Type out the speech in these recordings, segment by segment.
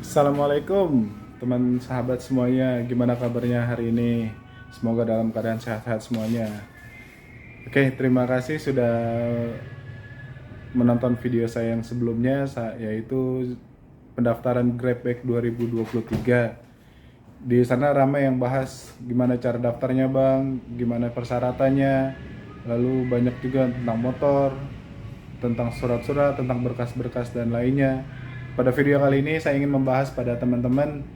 Assalamualaikum teman sahabat semuanya, gimana kabarnya hari ini? Semoga dalam keadaan sehat-sehat semuanya. Oke, terima kasih sudah menonton video saya yang sebelumnya, yaitu pendaftaran Grabback 2023. Di sana ramai yang bahas gimana cara daftarnya bang, gimana persyaratannya, lalu banyak juga tentang motor, tentang surat-surat, tentang berkas-berkas dan lainnya. Pada video kali ini saya ingin membahas pada teman-teman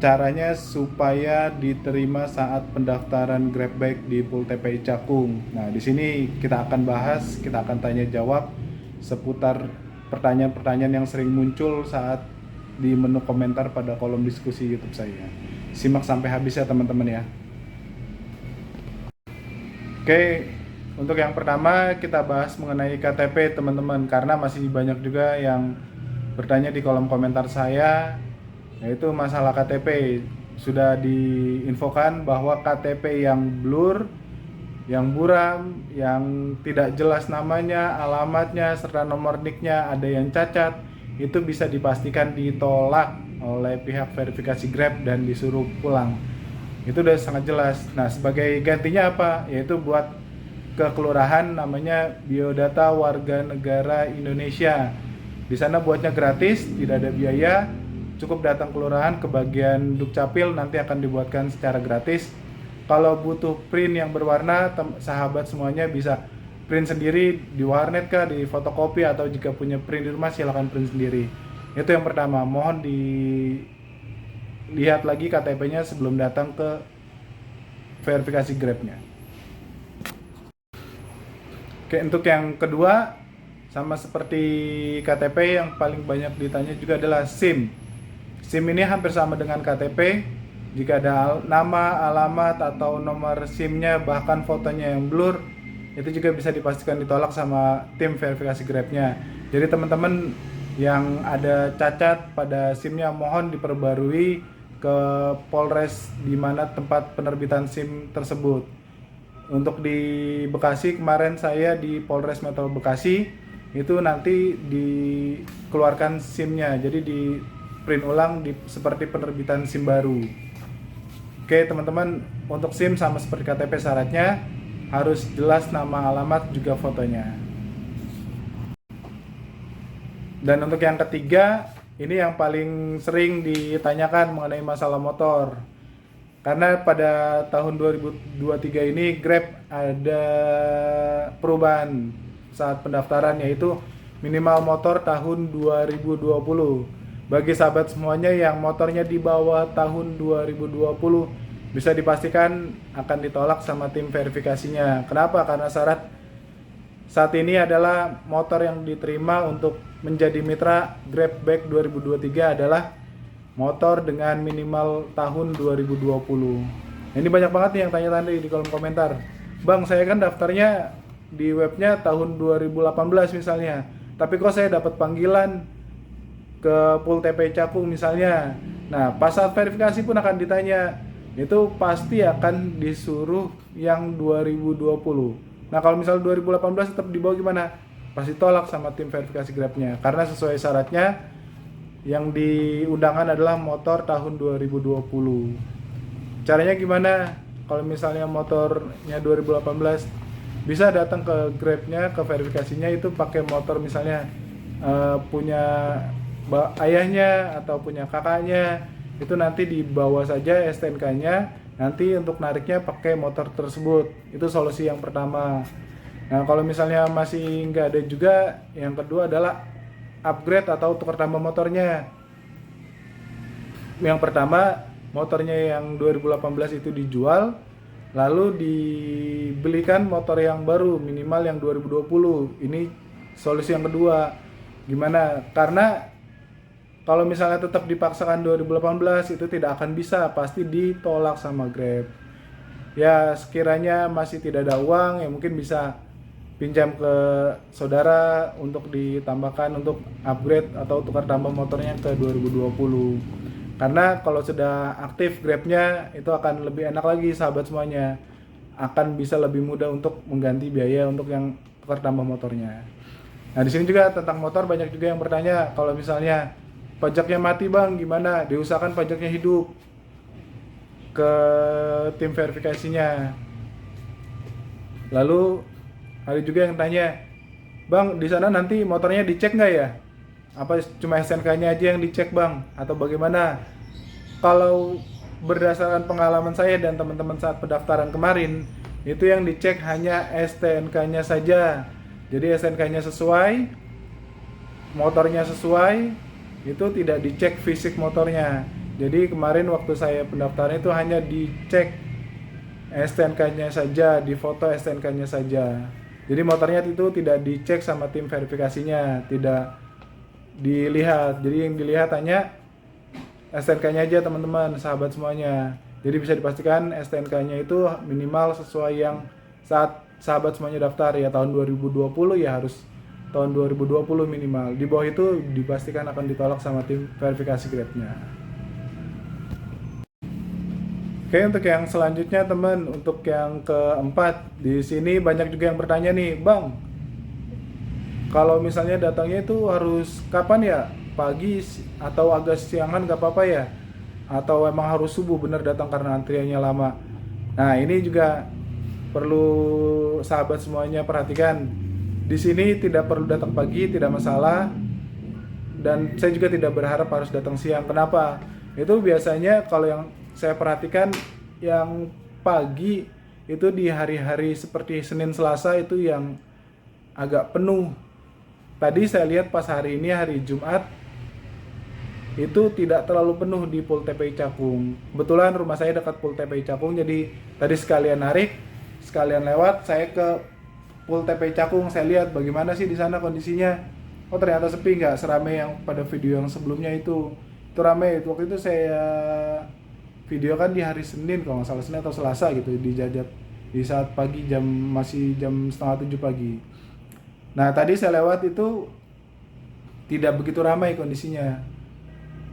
caranya supaya diterima saat pendaftaran Grabback di Pool TPI Cakung. Nah, di sini kita akan bahas, kita akan tanya jawab seputar pertanyaan-pertanyaan yang sering muncul saat di menu komentar pada kolom diskusi YouTube saya. Simak sampai habis ya teman-teman ya. Oke, untuk yang pertama kita bahas mengenai KTP teman-teman, karena masih banyak juga yang bertanya di kolom komentar saya, yaitu masalah KTP. Sudah diinfokan bahwa KTP yang blur, yang buram, yang tidak jelas namanya, alamatnya, serta nomor NIK-nya ada yang cacat, itu bisa dipastikan ditolak oleh pihak verifikasi Grab dan disuruh pulang. Itu udah sangat jelas. Nah, sebagai gantinya apa? Yaitu buat ke kelurahan namanya Biodata Warga Negara Indonesia. Di sana buatnya gratis, tidak ada biaya. Cukup datang kelurahan ke bagian Dukcapil, nanti akan dibuatkan secara gratis. Kalau butuh print yang berwarna, sahabat semuanya bisa print sendiri di warnet kah, di fotokopi, atau jika punya print di rumah silahkan print sendiri. Itu yang pertama. Mohon dilihat lagi KTP-nya sebelum datang ke verifikasi Grab-nya. Oke, untuk yang kedua, sama seperti KTP, yang paling banyak ditanya juga adalah SIM. SIM ini hampir sama dengan KTP. Jika ada nama, alamat, atau nomor SIM-nya, bahkan fotonya yang blur, itu juga bisa dipastikan ditolak sama tim verifikasi Grab-nya. Jadi teman-teman yang ada cacat pada SIM-nya, mohon diperbarui ke Polres di mana tempat penerbitan SIM tersebut. Untuk di Bekasi kemarin saya di Polres Metro Bekasi, itu nanti dikeluarkan SIM-nya, jadi di print ulang seperti penerbitan SIM baru. Oke teman-teman, untuk SIM sama seperti KTP, syaratnya harus jelas nama, alamat, juga fotonya. Dan untuk yang ketiga, ini yang paling sering ditanyakan mengenai masalah motor. Karena pada tahun 2023 ini Grab ada perubahan saat pendaftaran, yaitu minimal motor tahun 2020. Bagi sahabat semuanya yang motornya di bawah tahun 2020, bisa dipastikan akan ditolak sama tim verifikasinya. Kenapa? Karena syarat saat ini adalah motor yang diterima untuk menjadi mitra Grabback 2023 adalah motor dengan minimal tahun 2020. Ini banyak banget nih yang tanya-tanya di kolom komentar. Bang, saya kan daftarnya di webnya tahun 2018 misalnya, tapi kok saya dapat panggilan ke Pool TPI Cakung misalnya. Nah, pas saat verifikasi pun akan ditanya, itu pasti akan disuruh yang 2020. Nah, kalau misalnya 2018 tetap dibawa gimana? Pasti tolak sama tim verifikasi Grabnya, karena sesuai syaratnya yang di undangan adalah motor tahun 2020. Caranya gimana? Kalau misalnya motornya 2018, bisa datang ke Grabnya, ke verifikasinya, itu pakai motor misalnya punya ayahnya atau punya kakaknya, itu nanti dibawa saja STNK-nya, nanti untuk nariknya pakai motor tersebut. Itu solusi yang pertama. Nah, kalau misalnya masih nggak ada juga, yang kedua adalah upgrade atau tukar tambah motornya. Yang pertama, motornya yang 2018 itu dijual, lalu dibelikan motor yang baru minimal yang 2020. Ini solusi yang kedua. Gimana? Karena kalau misalnya tetap dipaksakan 2018, itu tidak akan bisa, pasti ditolak sama Grab. Ya, sekiranya masih tidak ada uang, ya mungkin bisa pinjam ke saudara untuk ditambahkan untuk upgrade atau tukar tambah motornya ke 2020. Karena kalau sudah aktif Grabnya, itu akan lebih enak lagi sahabat semuanya. Akan bisa lebih mudah untuk mengganti biaya untuk yang tukar tambah motornya. Nah, di sini juga tentang motor banyak juga yang bertanya, kalau misalnya pajaknya mati bang, gimana? Diusahakan pajaknya hidup ke tim verifikasinya. Lalu ada juga yang tanya, bang di sana nanti motornya dicek nggak ya? Apa cuma SNK-nya aja yang dicek bang? Atau bagaimana? Kalau berdasarkan pengalaman saya dan teman-teman saat pendaftaran kemarin, itu yang dicek hanya STNK-nya saja. Jadi STNK-nya sesuai, motornya sesuai, itu tidak dicek fisik motornya. Jadi kemarin waktu saya pendaftaran itu hanya dicek STNK-nya saja, di foto STNK-nya saja. Jadi motornya itu tidak dicek sama tim verifikasinya, tidak dilihat. Jadi yang dilihat hanya STNK-nya aja teman-teman, sahabat semuanya. Jadi bisa dipastikan STNK-nya itu minimal sesuai yang saat sahabat semuanya daftar ya, tahun 2020 ya harus tahun 2020 minimal. Di bawah itu dipastikan akan ditolak sama tim verifikasi Grab-nya. Oke, untuk yang selanjutnya teman, untuk yang keempat, di sini banyak juga yang bertanya nih, bang, kalau misalnya datangnya itu harus kapan ya? Pagi atau agak siangan gak apa-apa ya? Atau emang harus subuh bener datang karena antriannya lama? Nah, ini juga perlu sahabat semuanya perhatikan. Di sini tidak perlu datang pagi, tidak masalah. Dan saya juga tidak berharap harus datang siang. Kenapa? Itu biasanya kalau yang saya perhatikan yang pagi itu di hari-hari seperti Senin Selasa itu yang agak penuh. Tadi saya lihat pas hari ini hari Jumat itu tidak terlalu penuh di Pul TPI Cakung. Kebetulan rumah saya dekat Pul TPI Cakung, jadi tadi sekalian narik, sekalian lewat saya ke Pul TPI Cakung, saya lihat bagaimana sih di sana kondisinya. Oh ternyata sepi, nggak seramai yang pada video yang sebelumnya itu. Itu ramai. Waktu itu saya video kan di hari Senin kalau nggak salah, Senin atau Selasa gitu, di Jajat di saat pagi, masih jam setengah 7 pagi. Nah tadi saya lewat itu tidak begitu ramai kondisinya,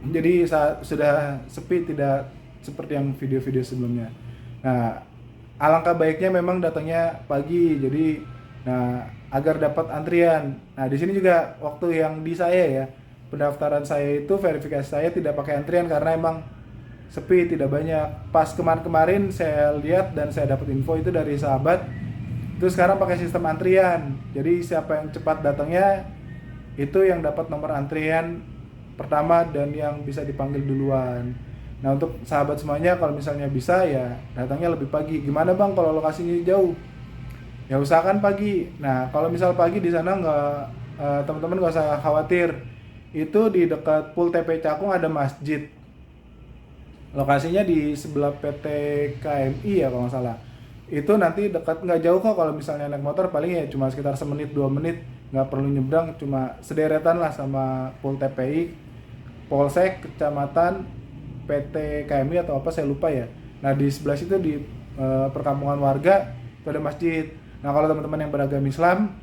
jadi sudah sepi, tidak seperti yang video-video sebelumnya. Nah alangkah baiknya memang datangnya pagi, jadi agar dapat antrian. Nah di sini juga waktu yang di saya ya, pendaftaran saya itu verifikasi saya tidak pakai antrian karena emang sepi, tidak banyak. Pas kemarin saya lihat dan saya dapat info itu dari sahabat, itu sekarang pakai sistem antrian. Jadi siapa yang cepat datangnya itu yang dapat nomor antrian pertama dan yang bisa dipanggil duluan. Nah untuk sahabat semuanya, kalau misalnya bisa ya datangnya lebih pagi. Gimana bang kalau lokasinya jauh? Ya usahakan pagi. Nah kalau misal pagi di sana teman-teman nggak usah khawatir. Itu di dekat Pul TPI Cakung ada masjid. Lokasinya di sebelah PT KMI ya kalau nggak salah. Itu nanti dekat, nggak jauh kok kalau misalnya naik motor, paling ya cuma sekitar 1-2 menit, nggak perlu nyebrang, cuma sederetan lah sama Pul TPI, Polsek, Kecamatan, PT KMI atau apa saya lupa ya. Nah di sebelah situ di perkampungan warga itu ada masjid. Nah kalau teman-teman yang beragama Islam,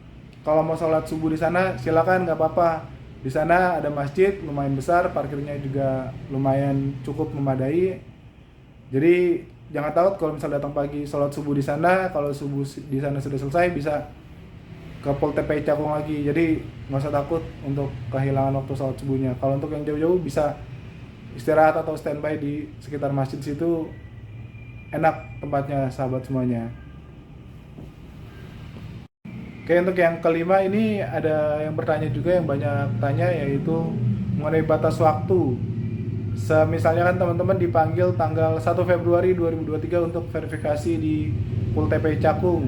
kalau mau sholat subuh di sana silakan, nggak apa-apa. Di sana ada masjid lumayan besar, parkirnya juga lumayan cukup memadai. Jadi jangan takut kalau misalnya datang pagi sholat subuh di sana. Kalau subuh di sana sudah selesai bisa ke Pol TPI Cakung lagi. Jadi nggak usah takut untuk kehilangan waktu sholat subuhnya. Kalau untuk yang jauh-jauh bisa istirahat atau standby di sekitar masjid situ, enak tempatnya sahabat semuanya. Oke, untuk yang kelima ini ada yang bertanya juga, yang banyak tanya, yaitu mengenai batas waktu. Misalnya kan teman-teman dipanggil tanggal 1 Februari 2023 untuk verifikasi di Pul TPI Cakung.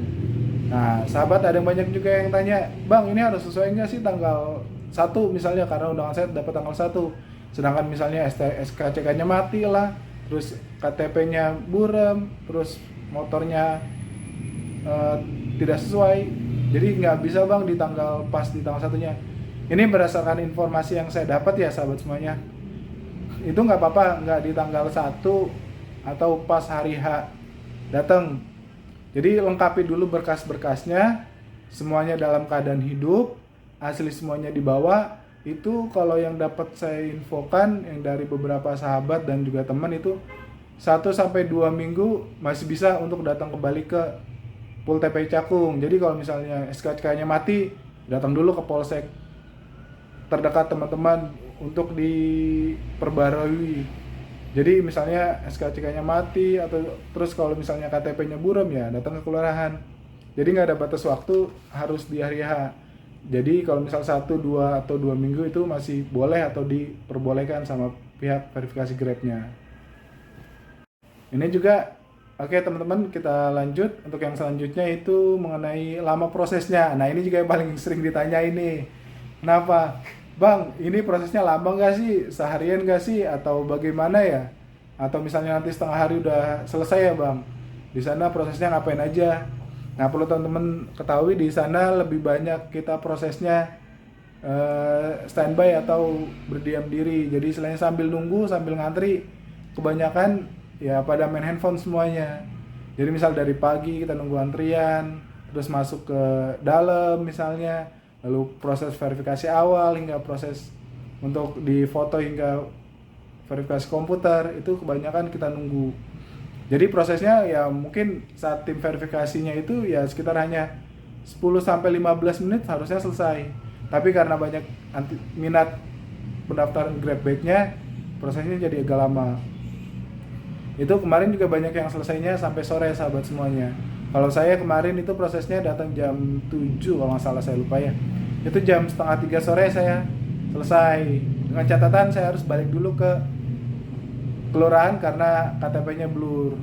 Nah, sahabat ada yang banyak juga yang tanya, bang ini harus sesuai nggak sih tanggal 1 misalnya, karena undangan saya dapat tanggal 1. Sedangkan misalnya SKCK-nya mati lah, terus KTP-nya buram, terus motornya tidak sesuai. Jadi nggak bisa bang di tanggal 1-nya. Ini berdasarkan informasi yang saya dapat ya sahabat semuanya. Itu nggak apa-apa, nggak di tanggal 1 atau pas hari H datang. Jadi lengkapi dulu berkas-berkasnya, semuanya dalam keadaan hidup, asli semuanya dibawa. Itu kalau yang dapat saya infokan yang dari beberapa sahabat dan juga teman, itu 1-2 minggu masih bisa untuk datang kembali ke Pul TPI Cakung. Jadi kalau misalnya SKCK-nya mati, datang dulu ke Polsek terdekat teman-teman untuk diperbarui. Jadi misalnya SKCK-nya mati atau terus kalau misalnya KTP-nya buram ya datang ke kelurahan. Jadi nggak ada batas waktu harus di hari H. Jadi kalau misal 1, 2 atau 2 minggu itu masih boleh atau diperbolehkan sama pihak verifikasi Grab-nya. Ini juga oke teman-teman, kita lanjut untuk yang selanjutnya itu mengenai lama prosesnya. Nah ini juga yang paling sering ditanya ini. Kenapa? Bang, ini prosesnya lama nggak sih? Seharian nggak sih? Atau bagaimana ya? Atau misalnya nanti setengah hari udah selesai ya bang? Di sana prosesnya ngapain aja? Nah perlu teman-teman ketahui di sana lebih banyak kita prosesnya standby atau berdiam diri. Jadi selain sambil nunggu, sambil ngantri, kebanyakan ya pada main handphone semuanya. Jadi misal dari pagi kita nunggu antrian, terus masuk ke dalam misalnya, lalu proses verifikasi awal hingga proses untuk difoto hingga verifikasi komputer, itu kebanyakan kita nunggu. Jadi prosesnya ya mungkin saat tim verifikasinya itu ya sekitar hanya 10-15 menit harusnya selesai. Tapi karena banyak minat pendaftaran Grabback-nya, prosesnya jadi agak lama. Itu kemarin juga banyak yang selesainya sampai sore sahabat semuanya. Kalau saya kemarin itu prosesnya datang jam 7 kalau nggak salah, saya lupa ya. Itu jam setengah 3 sore saya selesai. Dengan catatan saya harus balik dulu ke kelurahan karena KTP-nya blur.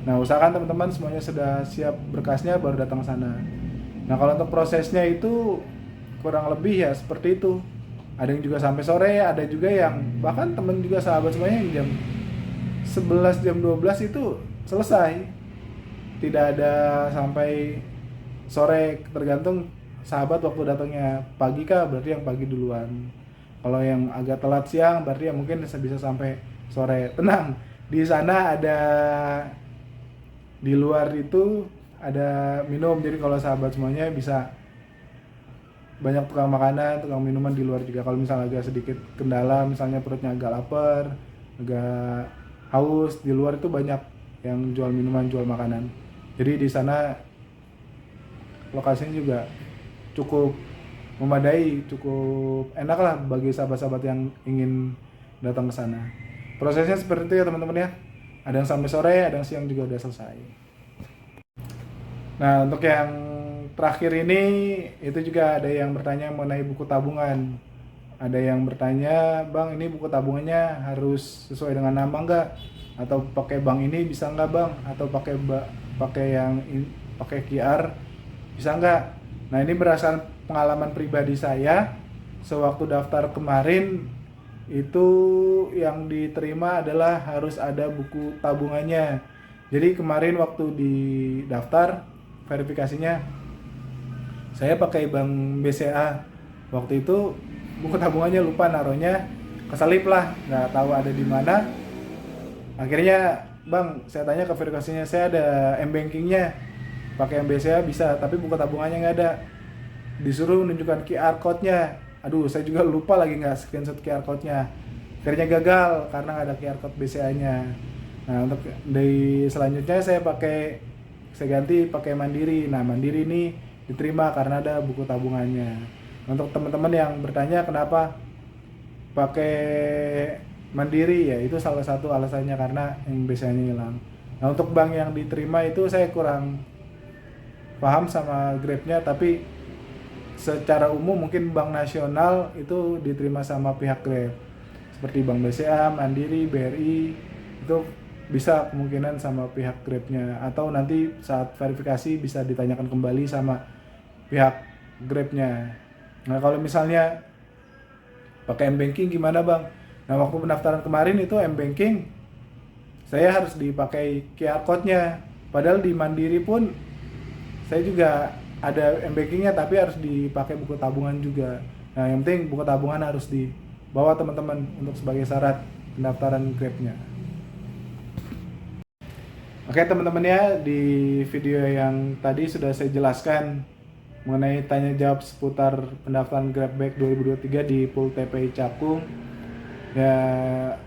Nah usahakan teman-teman semuanya sudah siap berkasnya baru datang ke sana. Nah kalau untuk prosesnya itu kurang lebih ya seperti itu. Ada yang juga sampai sore, ada juga yang bahkan temen juga sahabat semuanya yang jam 11 jam 12 itu selesai. Tidak ada sampai sore, tergantung sahabat waktu datangnya. Pagi kah berarti yang pagi duluan. Kalau yang agak telat siang berarti ya mungkin bisa sampai sore. Tenang, di sana ada, di luar itu ada minum. Jadi kalau sahabat semuanya bisa banyak tukang makanan, tukang minuman di luar juga. Kalau misalnya agak sedikit kendala, misalnya perutnya agak lapar, agak haus, di luar itu banyak yang jual minuman, jual makanan. Jadi di sana lokasinya juga cukup memadai, cukup enak lah bagi sahabat-sahabat yang ingin datang ke sana. Prosesnya seperti itu ya teman-teman ya. Ada yang sampai sore, ada yang siang juga udah selesai. Nah untuk yang terakhir ini itu juga ada yang bertanya mengenai buku tabungan. Ada yang bertanya, bang ini buku tabungannya harus sesuai dengan nama nggak? Atau pakai bank ini bisa nggak bang? Atau pakai QR bisa nggak? Nah ini berdasarkan pengalaman pribadi saya, sewaktu daftar kemarin itu yang diterima adalah harus ada buku tabungannya. Jadi kemarin waktu di daftar verifikasinya saya pakai bank BCA. Waktu itu buku tabungannya lupa naruhnya, keselip lah, nggak tahu ada di mana. Akhirnya bang, saya tanya ke verifikasinya, saya ada m-bankingnya, pakai BCA bisa, tapi buku tabungannya nggak ada. Disuruh menunjukkan QR code-nya. Aduh, saya juga lupa lagi nggak screenshot QR code-nya. Akhirnya gagal karena nggak ada QR code BCA-nya. Nah untuk dari selanjutnya saya ganti pakai Mandiri. Nah Mandiri ini diterima karena ada buku tabungannya. Untuk teman-teman yang bertanya kenapa pakai Mandiri, ya itu salah satu alasannya karena yang BCA-nya hilang. Nah untuk bank yang diterima itu saya kurang paham sama Grab-nya, tapi secara umum mungkin bank nasional itu diterima sama pihak Grab. Seperti Bank BCA, Mandiri, BRI itu bisa kemungkinan sama pihak Grab-nya, atau nanti saat verifikasi bisa ditanyakan kembali sama pihak Grab-nya. Nah kalau misalnya pakai m-banking gimana bang? Nah waktu pendaftaran kemarin itu m-banking saya harus dipakai QR code-nya, padahal di Mandiri pun saya juga ada m-bankingnya tapi harus dipakai buku tabungan juga. Nah yang penting buku tabungan harus dibawa teman-teman untuk sebagai syarat pendaftaran Grab-nya. Oke teman-teman ya, di video yang tadi sudah saya jelaskan mengenai tanya jawab seputar pendaftaran Grabback 2023 di Pool TPI Cakung. Ya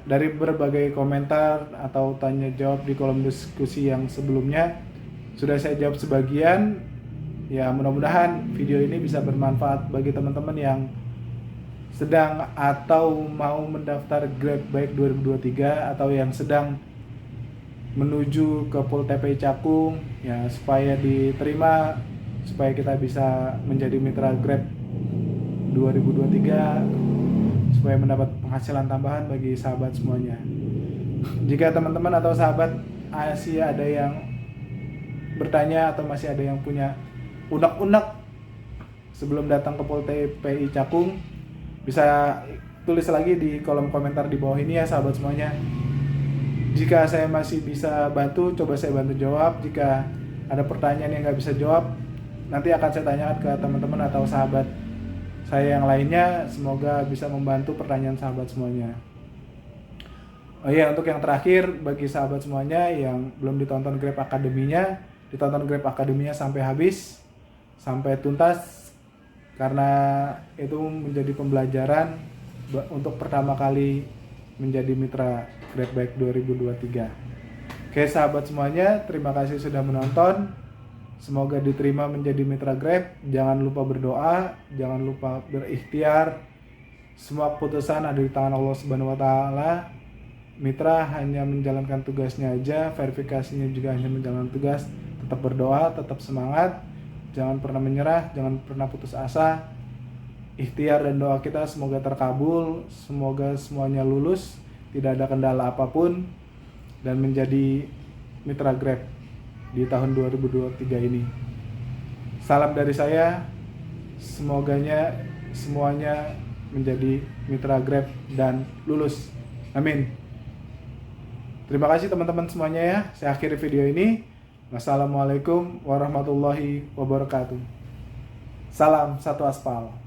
dari berbagai komentar atau tanya jawab di kolom diskusi yang sebelumnya sudah saya jawab sebagian. Ya mudah-mudahan video ini bisa bermanfaat bagi teman-teman yang sedang atau mau mendaftar Grab Bike 2023 atau yang sedang menuju ke Pol TPI Cakung ya, supaya diterima, supaya kita bisa menjadi mitra Grab 2023, supaya mendapat penghasilan tambahan bagi sahabat semuanya. Jika teman-teman atau sahabat masih ada yang bertanya atau masih ada yang punya unek-unek sebelum datang ke Pol TPI Cakung, bisa tulis lagi di kolom komentar di bawah ini ya sahabat semuanya. Jika saya masih bisa bantu, coba saya bantu jawab. Jika ada pertanyaan yang nggak bisa jawab, nanti akan saya tanyakan ke teman-teman atau sahabat saya yang lainnya. Semoga bisa membantu pertanyaan sahabat semuanya. Oh iya, untuk yang terakhir, bagi sahabat semuanya yang belum ditonton Grab Academy-nya, ditonton Grab Academy-nya sampai habis, sampai tuntas, karena itu menjadi pembelajaran untuk pertama kali menjadi mitra Grab Bike 2023. Oke sahabat semuanya, terima kasih sudah menonton. Semoga diterima menjadi mitra Grab. Jangan lupa berdoa, jangan lupa berikhtiar. Semua keputusan ada di tangan Allah Subhanahu wa taala. Mitra hanya menjalankan tugasnya aja, verifikasinya juga hanya menjalankan tugas. Tetap berdoa, tetap semangat. Jangan pernah menyerah, jangan pernah putus asa. Ikhtiar dan doa kita semoga terkabul, semoga semuanya lulus, tidak ada kendala apapun, dan menjadi mitra Grab di tahun 2023 ini. Salam dari saya, semoganya semuanya menjadi mitra Grab dan lulus. Amin. Terima kasih teman-teman semuanya ya. Saya akhiri video ini. Wassalamualaikum warahmatullahi wabarakatuh. Salam satu aspal.